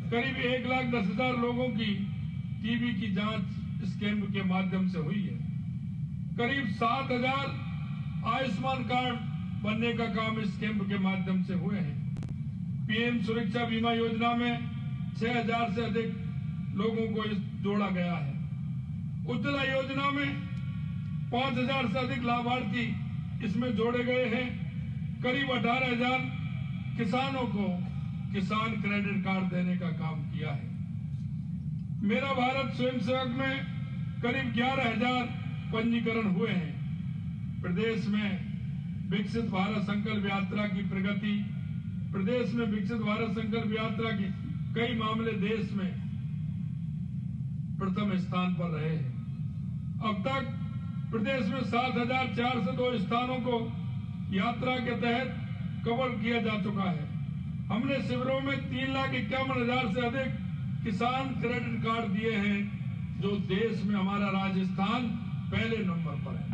करीब 1,10,000 लोगों की टीबी की जांच इस कैंप के माध्यम से हुई है। करीब 7,000 आयुष्मान कार्ड बनने का काम इस कैंप के माध्यम से हुए हैं। पीएम सुरक्षा बीमा योजना में 6,000 से अधिक लोगों को जोड़ा गया है। उज्ज्वला योजना में 5,000 से अधिक लाभार्थी इसमें जोड़े गए हैं। करीब 18,000 किसानों को किसान क्रेडिट कार्ड देने का काम किया है। मेरा भारत स्वयंसेवक में करीब 11,000 पंजीकरण हुए हैं। प्रदेश में विकसित भारत संकल्प यात्रा की प्रगति, प्रदेश में विकसित भारत संकल्प यात्रा के कई मामले देश में प्रथम स्थान पर रहे हैं। अब तक प्रदेश में 7,402 स्थानों को यात्रा के तहत कवर किया जा चुका है। हमने शिविरों में 3,51,000 से अधिक किसान क्रेडिट कार्ड दिए हैं, जो देश में हमारा राजस्थान पहले नंबर पर है।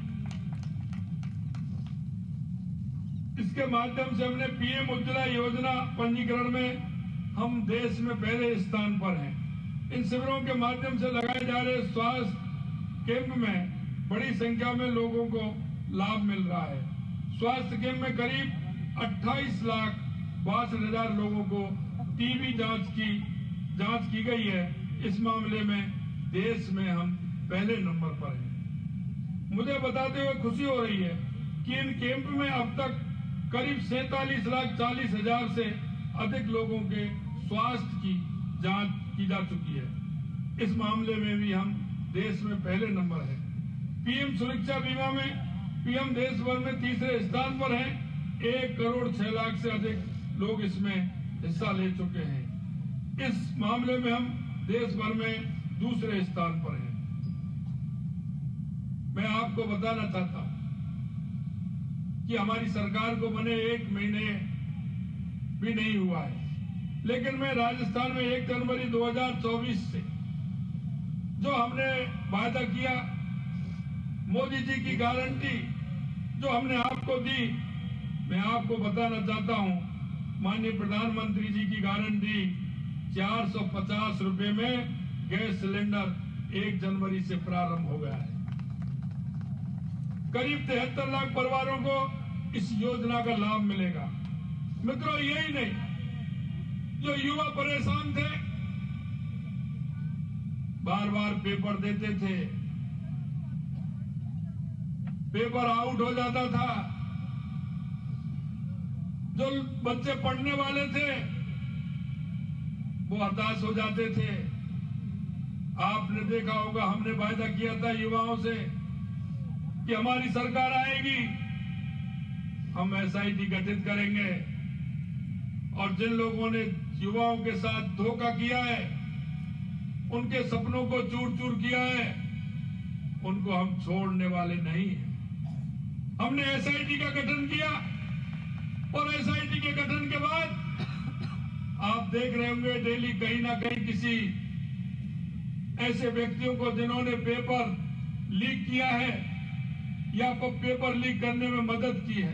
इसके माध्यम से हमने पीएम उज्ज्वला योजना पंजीकरण में हम देश में पहले स्थान पर हैं। इन शिविरों के माध्यम से लगाए जा रहे स्वास्थ्य कैंप में बड़ी संख्या में लोगों को लाभ मिल रहा है। स्वास्थ्य कैंप में करीब 28,62,000 लोगों को टीबी जांच की गई है। इस मामले में देश में हम पहले नंबर पर हैं। मुझे बताते हुए खुशी हो रही है कि इन कैंप में अब तक करीब 47,40,000 से अधिक लोगों के स्वास्थ्य की जांच की जा चुकी है। इस मामले में भी हम देश में पहले नंबर है। पीएम सुरक्षा बीमा में पीएम देश भर में तीसरे स्थान पर है। 1,06,00,000 से अधिक लोग इसमें हिस्सा ले चुके हैं। इस मामले में हम देश भर में दूसरे स्थान पर हैं। मैं आपको बताना चाहता हूं कि हमारी सरकार को बने 1 महीने भी नहीं हुआ है, लेकिन मैं राजस्थान में 1 जनवरी 2024 से जो हमने वादा किया, मोदी जी की गारंटी जो हमने आपको दी, मैं आपको बताना चाहता हूं, माननीय प्रधानमंत्री जी की गारंटी 450 रुपए में गैस सिलेंडर 1 जनवरी से प्रारंभ हो गया है। करीब 73 लाख परिवारों को इस योजना का लाभ मिलेगा। मित्रों, यही नहीं, जो युवा परेशान थे, बार बार पेपर देते थे, पेपर आउट हो जाता था, जो बच्चे पढ़ने वाले थे वो हताश हो जाते थे। आपने देखा होगा, हमने वायदा किया था युवाओं से कि हमारी सरकार आएगी, हम एसआईटी गठित करेंगे, और जिन लोगों ने युवाओं के साथ धोखा किया है, उनके सपनों को चूर चूर किया है, उनको हम छोड़ने वाले नहीं हैं। हमने एसआईटी का गठन किया, और एसआईटी के गठन के बाद आप देख रहे होंगे डेली कहीं ना कहीं किसी ऐसे व्यक्तियों को जिन्होंने पेपर लीक किया है या पेपर लीक करने में मदद की है,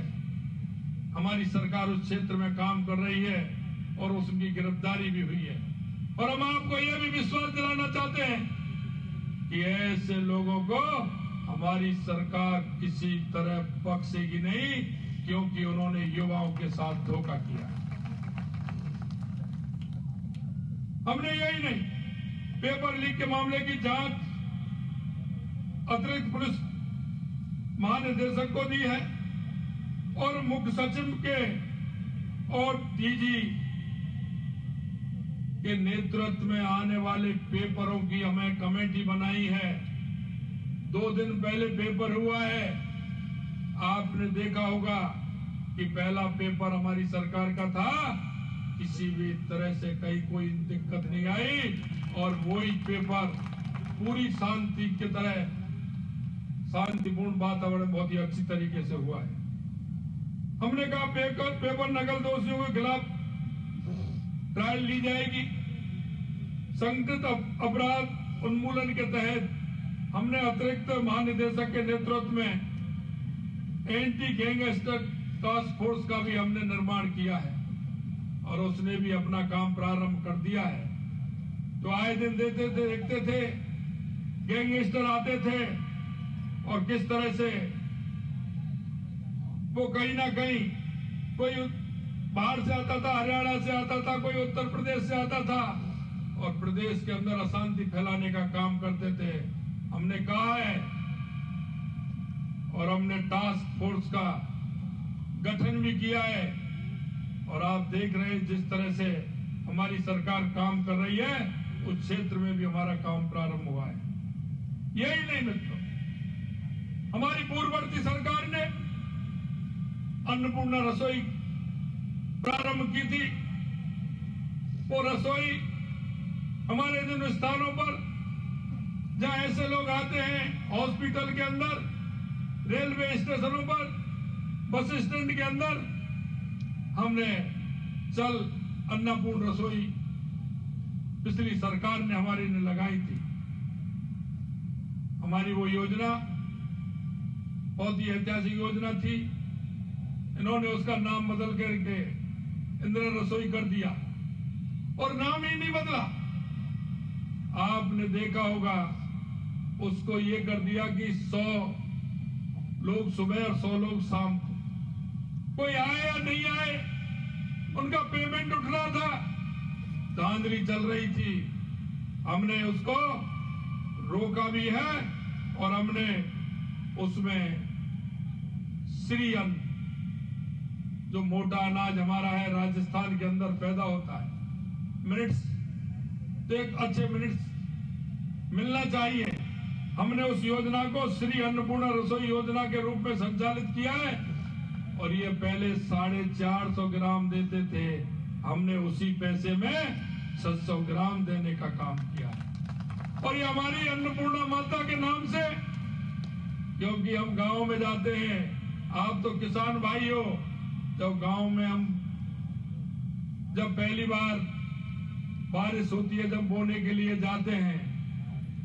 हमारी सरकार उस क्षेत्र में काम कर रही है और उसकी गिरफ्तारी भी हुई है। और हम आपको यह भी विश्वास दिलाना चाहते हैं कि ऐसे लोगों को हमारी सरकार किसी तरह बख्शेगी नहीं, क्योंकि उन्होंने युवाओं के साथ धोखा किया। हमने यही नहीं, पेपर लीक के मामले की जांच अतिरिक्त पुलिस महानिदेशक को दी है, और मुख्य सचिव के और डीजी के नेतृत्व में आने वाले पेपरों की हमें कमेटी बनाई है। 2 दिन पहले पेपर हुआ है, आपने देखा होगा कि पहला पेपर हमारी सरकार का था, किसी भी तरह से कहीं कोई दिक्कत नहीं आई, और वही पेपर पूरी शांति की तरह शांतिपूर्ण वातावरण बहुत ही अच्छी तरीके से हुआ है। हमने कहा पेपर नकल दोषियों के खिलाफ ट्रायल ली जाएगी। संगठित अपराध उन्मूलन के तहत हमने अतिरिक्त महानिदेशक के नेतृत्व में एंटी गैंगस्टर टास्क फोर्स का भी हमने निर्माण किया है, और उसने भी अपना काम प्रारंभ कर दिया है। तो आए दिन देते थे, देखते थे गैंगस्टर आते थे और किस तरह से वो कहीं ना कहीं कोई बाहर से आता था, हरियाणा से आता था, कोई उत्तर प्रदेश से आता था और प्रदेश के अंदर अशांति फैलाने का काम करते थे। हमने कहा है और हमने टास्क फोर्स का गठन भी किया है और आप देख रहे हैं जिस तरह से हमारी सरकार काम कर रही है, उस क्षेत्र में भी हमारा काम प्रारंभ हुआ है। यही नहीं मित्रों, हमारी पूर्ववर्ती सरकार ने अन्नपूर्णा रसोई प्रारंभ की थी। वो रसोई हमारे जिन स्थानों पर जहां ऐसे लोग आते हैं, हॉस्पिटल के अंदर, रेलवे स्टेशनों पर, बस स्टैंड के अंदर, हमने चल अन्नपूर्ण रसोई पिछली सरकार ने हमारी ने लगाई थी। हमारी वो योजना बहुत ही ऐतिहासिक योजना थी। इन्होंने उसका नाम बदल करके इंदिरा रसोई कर दिया और नाम ही नहीं बदला। आपने देखा होगा उसको ये कर दिया कि 100 लोग सुबह और 100 लोग शाम को, कोई आए या नहीं आए, उनका पेमेंट उठ रहा था, धांधली चल रही थी। हमने उसको रोका भी है और हमने उसमें श्री अन्न, जो मोटा अनाज हमारा है, राजस्थान के अंदर पैदा होता है, मिनट्स तो एक अच्छे मिनट्स मिलना चाहिए। हमने उस योजना को श्री अन्नपूर्णा रसोई योजना के रूप में संचालित किया है और ये पहले 450 ग्राम देते थे, हमने उसी पैसे में 600 ग्राम देने का काम किया है। और ये हमारी अन्नपूर्णा माता के नाम से, क्योंकि हम गांव में जाते हैं, आप तो किसान भाई हो, जब गांव में हम जब पहली बार बारिश होती है, जब बोने के लिए जाते हैं,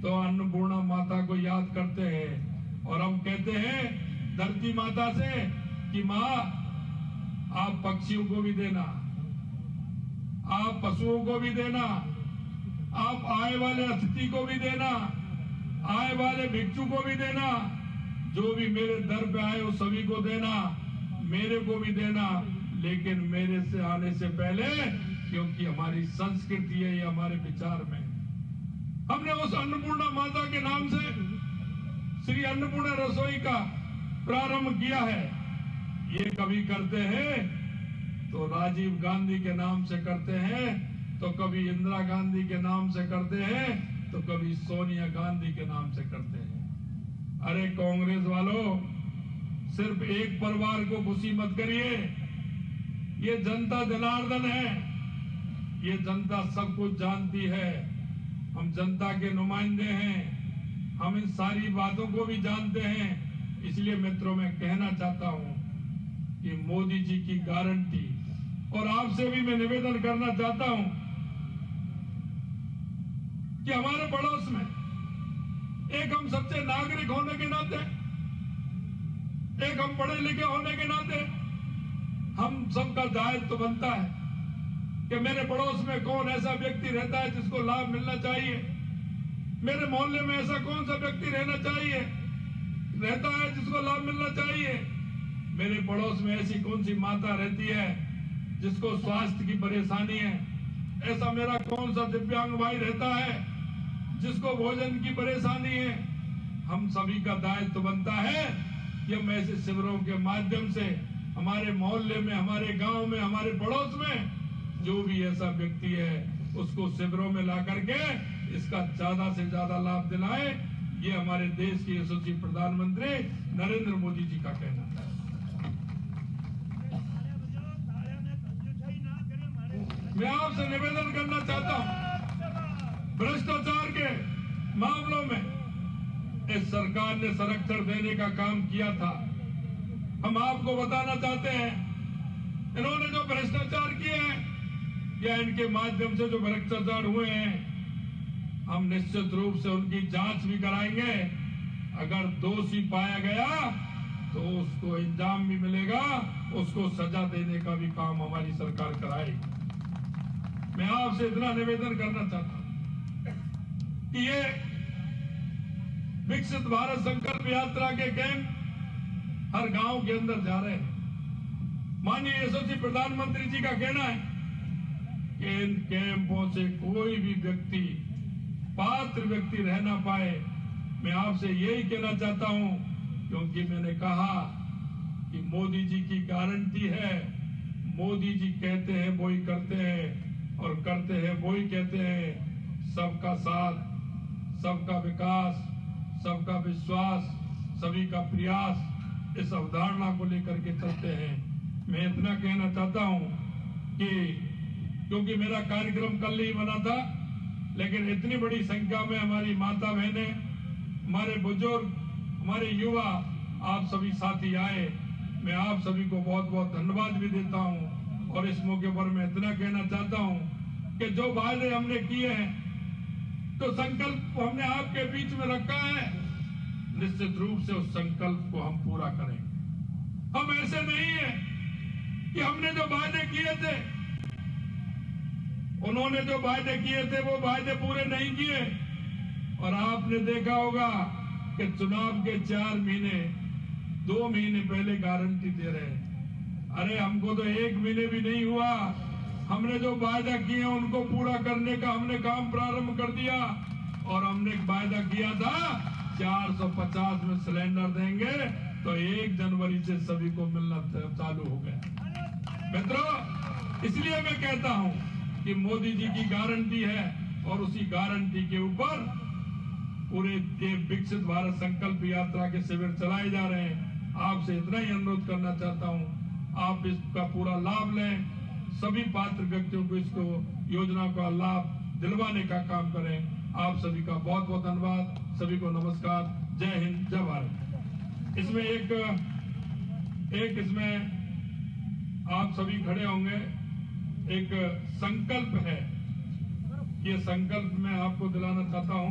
तो अन्नपूर्णा माता को याद करते हैं और हम कहते हैं धरती माता से कि माँ आप पक्षियों को भी देना, आप पशुओं को भी देना, आप आए वाले अतिथि को भी देना, आए वाले भिक्षु को भी देना, जो भी मेरे दर पे आए वो सभी को देना, मेरे को भी देना, लेकिन मेरे से आने से पहले, क्योंकि हमारी संस्कृति है, ये हमारे विचार में। हमने उस अन्नपूर्णा माता के नाम से श्री अन्नपूर्णा रसोई का प्रारंभ किया है। ये कभी करते हैं तो राजीव गांधी के नाम से करते हैं, तो कभी इंदिरा गांधी के नाम से करते हैं, तो कभी सोनिया गांधी के नाम से करते हैं। अरे कांग्रेस वालों, सिर्फ एक परिवार को खुशी मत करिए। ये जनता जनार्दन है, ये जनता सब कुछ जानती है। हम जनता के नुमाइंदे हैं, हम इन सारी बातों को भी जानते हैं। इसलिए मित्रों, मैं कहना चाहता हूं कि मोदी जी की गारंटी, और आपसे भी मैं निवेदन करना चाहता हूं कि हमारे पड़ोस में एक हम सच्चे नागरिक होने के नाते, एक हम पढ़े लिखे होने के नाते, हम सबका दायित्व तो बनता है कि मेरे पड़ोस में कौन ऐसा व्यक्ति रहता है जिसको लाभ मिलना चाहिए, मेरे मोहल्ले में ऐसा कौन सा व्यक्ति रहता है जिसको लाभ मिलना चाहिए, मेरे पड़ोस में ऐसी कौन सी माता रहती है जिसको स्वास्थ्य की परेशानी है, ऐसा मेरा कौन सा दिव्यांग भाई रहता है जिसको भोजन की परेशानी है। हम सभी का दायित्व बनता है कि हम ऐसे शिविरों के माध्यम से हमारे मोहल्ले में, हमारे गांव में, हमारे पड़ोस में जो भी ऐसा व्यक्ति है उसको शिविरों में ला करके इसका ज्यादा से ज्यादा लाभ दिलाए। ये हमारे देश के यशस्वी प्रधानमंत्री नरेंद्र मोदी जी का कहना है। मैं आपसे निवेदन करना चाहता हूं, भ्रष्टाचार के मामलों में इस सरकार ने संरक्षण देने का काम किया था। हम आपको बताना चाहते हैं, इन्होंने जो भ्रष्टाचार किए हैं या इनके माध्यम से जो भ्रष्टाचार हुए हैं, हम निश्चित रूप से उनकी जांच भी कराएंगे। अगर दोषी पाया गया तो उसको इंजाम भी मिलेगा, उसको सजा देने का भी काम हमारी सरकार कराएगी। मैं आपसे इतना निवेदन करना चाहता हूं कि ये विकसित भारत संकल्प यात्रा के कैंप हर गांव के अंदर जा रहे हैं। माननीय यशस्वी प्रधानमंत्री जी का कहना है कि इन कैंपों से कोई भी व्यक्ति, पात्र व्यक्ति रह ना पाए। मैं आपसे यही कहना चाहता हूं, क्योंकि मैंने कहा कि मोदी जी की गारंटी है। मोदी जी कहते हैं वो ही करते हैं, और करते हैं वो ही कहते हैं। सबका साथ, सबका विकास, सबका विश्वास, सभी का प्रयास, इस अवधारणा को लेकर के चलते हैं। मैं इतना कहना चाहता हूं कि क्योंकि मेरा कार्यक्रम कल ही बना था, लेकिन इतनी बड़ी संख्या में हमारी माता बहनें, हमारे बुजुर्ग, हमारे युवा, आप सभी साथी आए। मैं आप सभी को बहुत बहुत धन्यवाद भी देता हूं। और इस मौके पर मैं इतना कहना चाहता हूं कि जो वायदे हमने किए हैं, तो संकल्प हमने आपके बीच में रखा है, निश्चित रूप से उस संकल्प को हम पूरा करेंगे। हम ऐसे नहीं है कि हमने जो वायदे किए थे, उन्होंने जो वायदे किए थे वो वायदे पूरे नहीं किए। और आपने देखा होगा कि चुनाव के 4 महीने, 2 महीने पहले गारंटी दे रहे हैं। अरे हमको तो 1 महीने भी नहीं हुआ, हमने जो वायदा किए उनको पूरा करने का हमने काम प्रारंभ कर दिया। और हमने वायदा किया था 450 में सिलेंडर देंगे, तो 1 जनवरी से सभी को मिलना चालू हो गया। मित्रों, इसलिए मैं कहता हूं कि मोदी जी की गारंटी है, और उसी गारंटी के ऊपर पूरे विकसित भारत संकल्प यात्रा के शिविर चलाए जा रहे हैं। आपसे इतना ही अनुरोध करना चाहता हूं, आप इसका पूरा लाभ लें। सभी पात्र व्यक्तियों को इसको योजना का लाभ दिलवाने का काम करें। आप सभी का बहुत बहुत धन्यवाद। सभी को नमस्कार। जय हिंद, जय भारत। इसमें एक इसमें आप सभी खड़े होंगे, एक संकल्प है। ये संकल्प मैं आपको दिलाना चाहता हूं।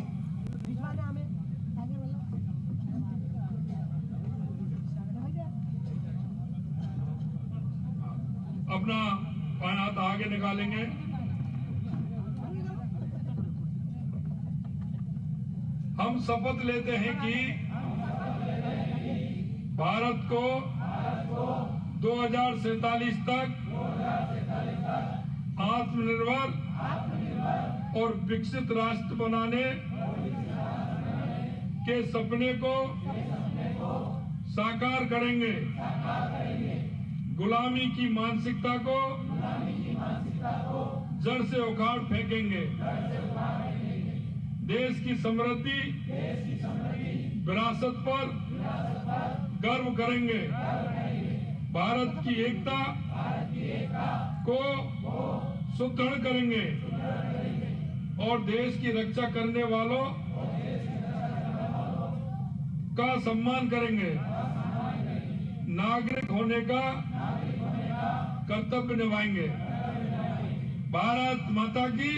अपना बायां हाथ आगे निकालेंगे। हम शपथ लेते हैं कि भारत को 2047 तक आत्मनिर्भर और विकसित राष्ट्र बनाने के सपने को साकार करेंगे। गुलामी की मानसिकता को जड़ से उखाड़ फेंकेंगे। देश की समृद्धि, विरासत पर गर्व करेंगे। भारत की एकता को सुदृढ़ करेंगे और देश की रक्षा करने वालों का सम्मान करेंगे। नागरिक होने का कर्तव्य निभाएंगे। भारत माता की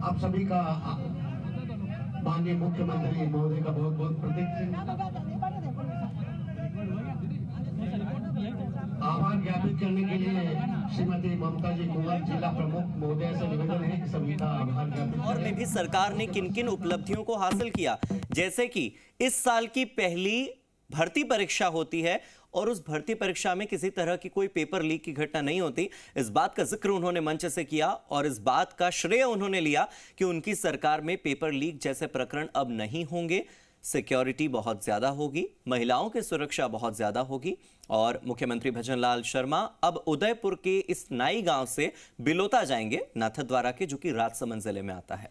आप सभी का माननीय मुख्यमंत्री महोदय का बहुत बहुत आभार ज्ञापित करने के लिए श्रीमती ममता जी कुंवर जिला प्रमुख महोदय से निवेदन है कि सभी का आभार ज्ञापित। और में भी सरकार ने किन किन उपलब्धियों को हासिल किया, जैसे कि इस साल की पहली भर्ती परीक्षा होती है और उस भर्ती परीक्षा में किसी तरह की कोई पेपर लीक की घटना नहीं होती। इस बात का जिक्र उन्होंने मंच से किया और इस बात का श्रेय उन्होंने लिया कि उनकी सरकार में पेपर लीक जैसे प्रकरण अब नहीं होंगे। सिक्योरिटी बहुत ज्यादा होगी, महिलाओं की सुरक्षा बहुत ज्यादा होगी। और मुख्यमंत्री भजनलाल शर्मा अब उदयपुर के इस नाई गांव से बिलोता जाएंगे, नाथद्वारा के, जो कि राजसमंद जिले में आता है।